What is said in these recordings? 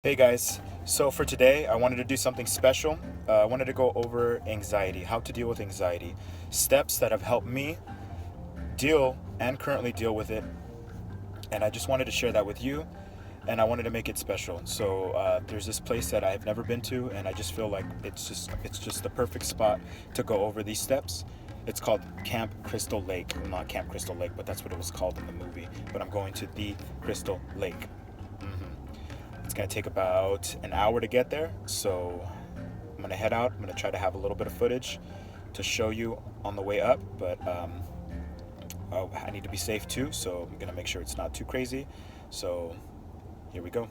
Hey guys, so for today I wanted to do something special. I wanted to go over anxiety, how to deal with anxiety, steps that have helped me deal and currently deal with it, and I just wanted to share that with you, and I wanted to make it special. So there's this place that I've never been to, and I just feel like it's just the perfect spot to go over these steps. It's called Camp Crystal Lake. Well, not Camp Crystal Lake, but that's what it was called in the movie. But I'm going to the Crystal Lake. It's gonna take about an hour to get there, so I'm gonna head out. I'm gonna try to have a little bit of footage to show you on the way up, but I need to be safe too, so I'm gonna make sure it's not too crazy. So here we go.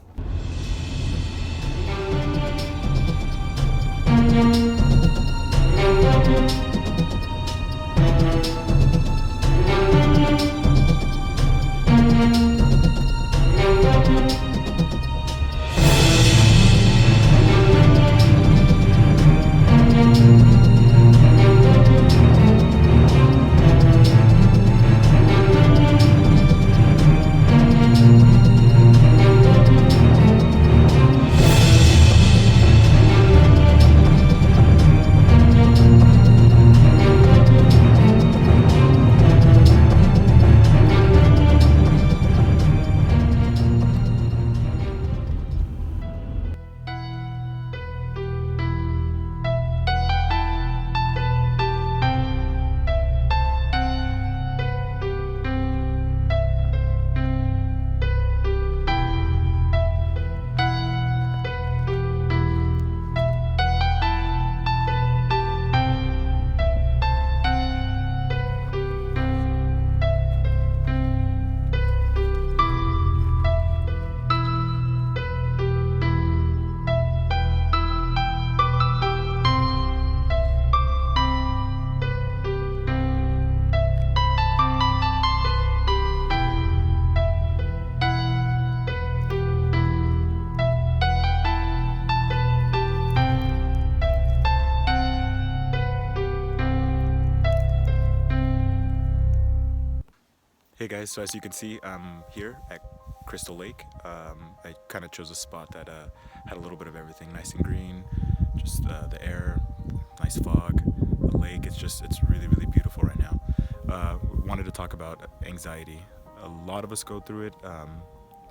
Hey guys, so as you can see, I'm here at Crystal Lake. I kind of chose a spot that had a little bit of everything, nice and green, just the air, nice fog, the lake. It's really, really beautiful right now. Wanted to talk about anxiety. A lot of us go through it,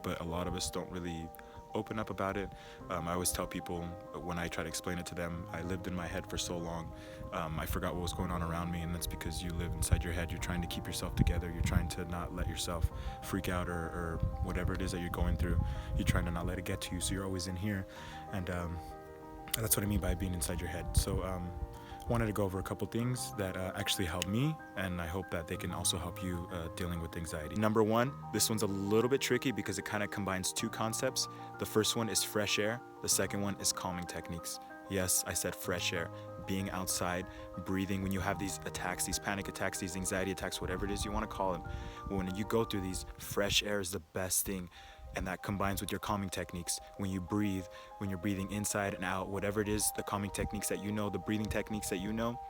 but a lot of us don't really open up about it. I always tell people when I try to explain it to them, I lived in my head for so long. I forgot what was going on around me, and that's because you live inside your head. You're trying to keep yourself together. You're trying to not let yourself freak out or whatever it is that you're going through. You're trying to not let it get to you, so you're always in here. And that's what I mean by being inside your head. So wanted to go over a couple things that actually helped me, and I hope that they can also help you dealing with anxiety. Number one, this one's a little bit tricky because it kind of combines two concepts. The first one is fresh air. The second one is calming techniques. Yes, I said fresh air. Being outside, breathing when you have these attacks, these panic attacks, these anxiety attacks, whatever it is you want to call them. When you go through these, fresh air is the best thing. And that combines with your calming techniques. When you breathe, when you're breathing inside and out, whatever it is, the calming techniques that you know, the breathing techniques that you know,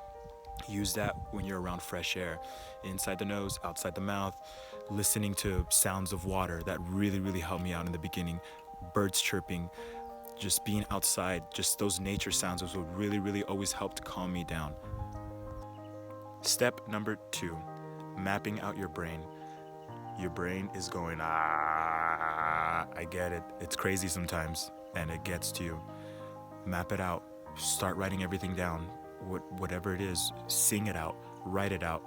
use that when you're around fresh air. Inside the nose, outside the mouth, listening to sounds of water. That really, really helped me out in the beginning. Birds chirping, just being outside, just those nature sounds was what really, really always helped calm me down. Step number two, mapping out your brain. Your brain is going, I get it. It's crazy sometimes, and it gets to you. Map it out. Start writing everything down. Whatever it is, sing it out, write it out,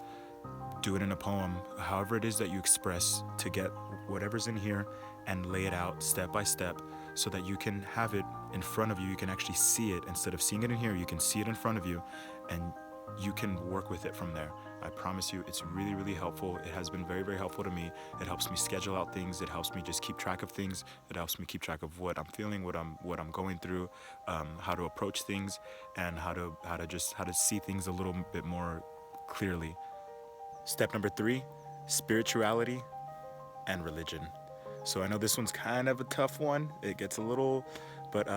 do it in a poem, however it is that you express, to get whatever's in here and lay it out step by step so that you can have it in front of you. You can actually see it. Instead of seeing it in here, you can see it in front of you, and you can work with it from there. I promise you, it's really, really helpful. It has been very, very helpful to me. It helps me schedule out things. It helps me just keep track of things. It helps me keep track of what I'm feeling, what I'm going through, how to approach things, and how to see things a little bit more clearly. Step number three, spirituality and religion. So I know this one's kind of a tough one. It gets a little, but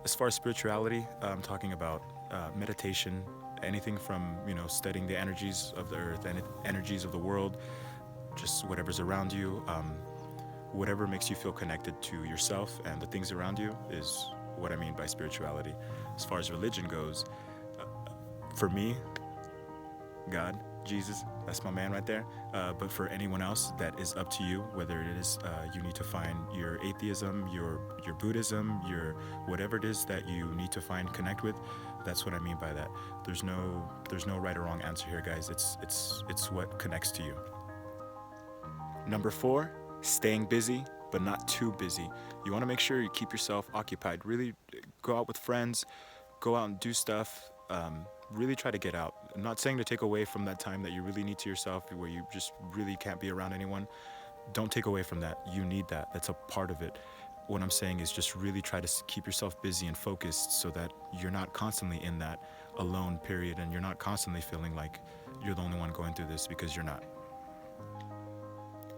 as far as spirituality, I'm talking about meditation, anything from studying the energies of the earth and energies of the world, just whatever's around you. whatever makes you feel connected to yourself and the things around you is what I mean by spirituality. As far as religion goes, for me, God, Jesus, that's my man right there. But for anyone else, that is up to you. Whether it is you need to find your atheism, your Buddhism, your whatever it is that you need to find connect with. That's what I mean by that. There's no right or wrong answer here, guys. It's what connects to you. Number 4, staying busy, but not too busy. You want to make sure you keep yourself occupied. Really go out with friends, go out and do stuff. Really try to get out. I'm not saying to take away from that time that you really need to yourself, where you just really can't be around anyone. Don't take away from that. You need that. That's a part of it. What I'm saying is just really try to keep yourself busy and focused so that you're not constantly in that alone period and you're not constantly feeling like you're the only one going through this, because you're not.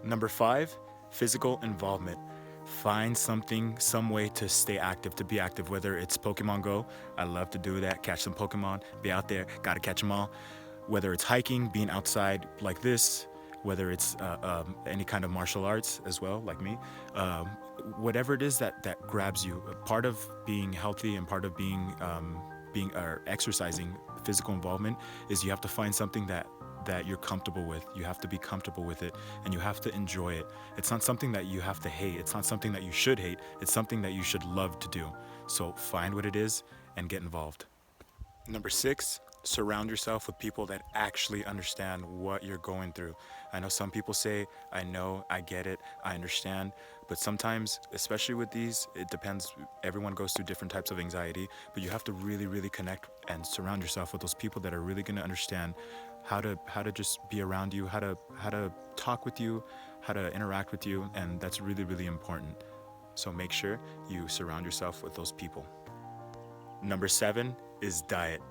Number 5, physical involvement. Find something, some way to stay active, to be active, whether it's Pokemon Go. I love to do that, catch some Pokemon, be out there, gotta catch them all. Whether it's hiking, being outside like this, whether it's any kind of martial arts as well, like me. Whatever it is that grabs you. Part of being healthy and part of being exercising, physical involvement, is you have to find something that you're comfortable with. You have to be comfortable with it and you have to enjoy it. It's not something that you have to hate. It's not something that you should hate. It's something that you should love to do. So find what it is and get involved. Number 6, surround yourself with people that actually understand what you're going through. I know some people say, I know, I get it, I understand, but sometimes, especially with these, it depends. Everyone goes through different types of anxiety, but you have to really, really connect and surround yourself with those people that are really going to understand how to just be around you, how to talk with you, how to interact with you, and that's really, really important. So make sure you surround yourself with those people. Number 7 is diet.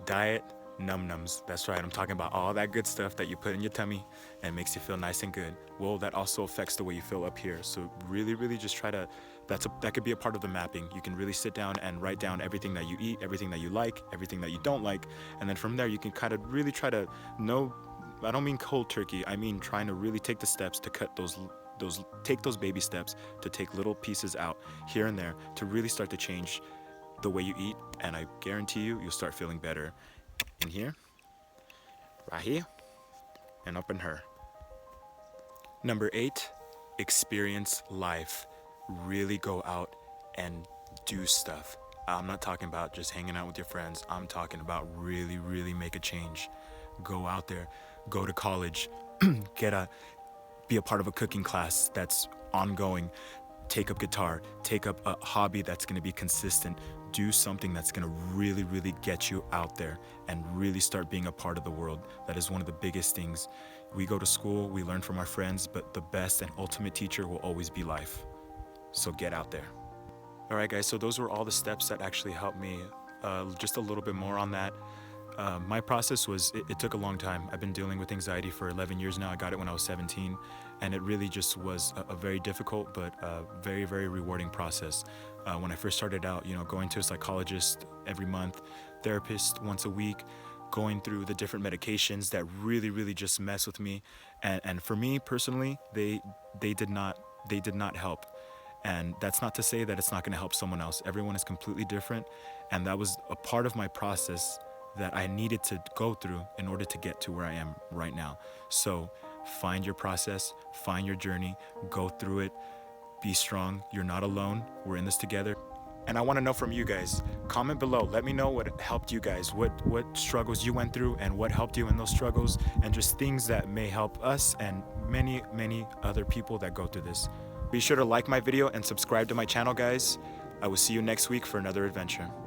Diet num-nums. That's right, I'm talking about all that good stuff that you put in your tummy and makes you feel nice and good. Well, that also affects the way you feel up here. So really, really just try to, that could be a part of the mapping. You can really sit down and write down everything that you eat, everything that you like, everything that you don't like. And then from there, you can kind of really try to know, I don't mean cold turkey, I mean trying to really take the steps to cut take those baby steps, to take little pieces out here and there to really start to change the way you eat, and I guarantee you'll start feeling better in here, right here, and up in her. Number 8, experience life. Really go out and do stuff. I'm not talking about just hanging out with your friends. I'm talking about really, really make a change. Go out there, go to college, be a part of a cooking class that's ongoing. Take up guitar, take up a hobby that's going to be consistent. Do something that's going to really, really get you out there and really start being a part of the world. That is one of the biggest things. We go to school, we learn from our friends, but the best and ultimate teacher will always be life. So get out there. All right, guys, so those were all the steps that actually helped me. Just a little bit more on that. My process was, it took a long time. I've been dealing with anxiety for 11 years now. I got it when I was 17, and it really just was a very difficult but very, very rewarding process. When I first started out, going to a psychologist every month, therapist once a week, going through the different medications that really, really just mess with me. And for me personally, they did not help. And that's not to say that it's not going to help someone else. Everyone is completely different, and that was a part of my process that I needed to go through in order to get to where I am right now. So find your process, find your journey, go through it, be strong. You're not alone. We're in this together. And I want to know from you guys. Comment below. Let me know what helped you guys, what struggles you went through and what helped you in those struggles, and just things that may help us and many, many other people that go through this. Be sure to like my video and subscribe to my channel, guys. I will see you next week for another adventure.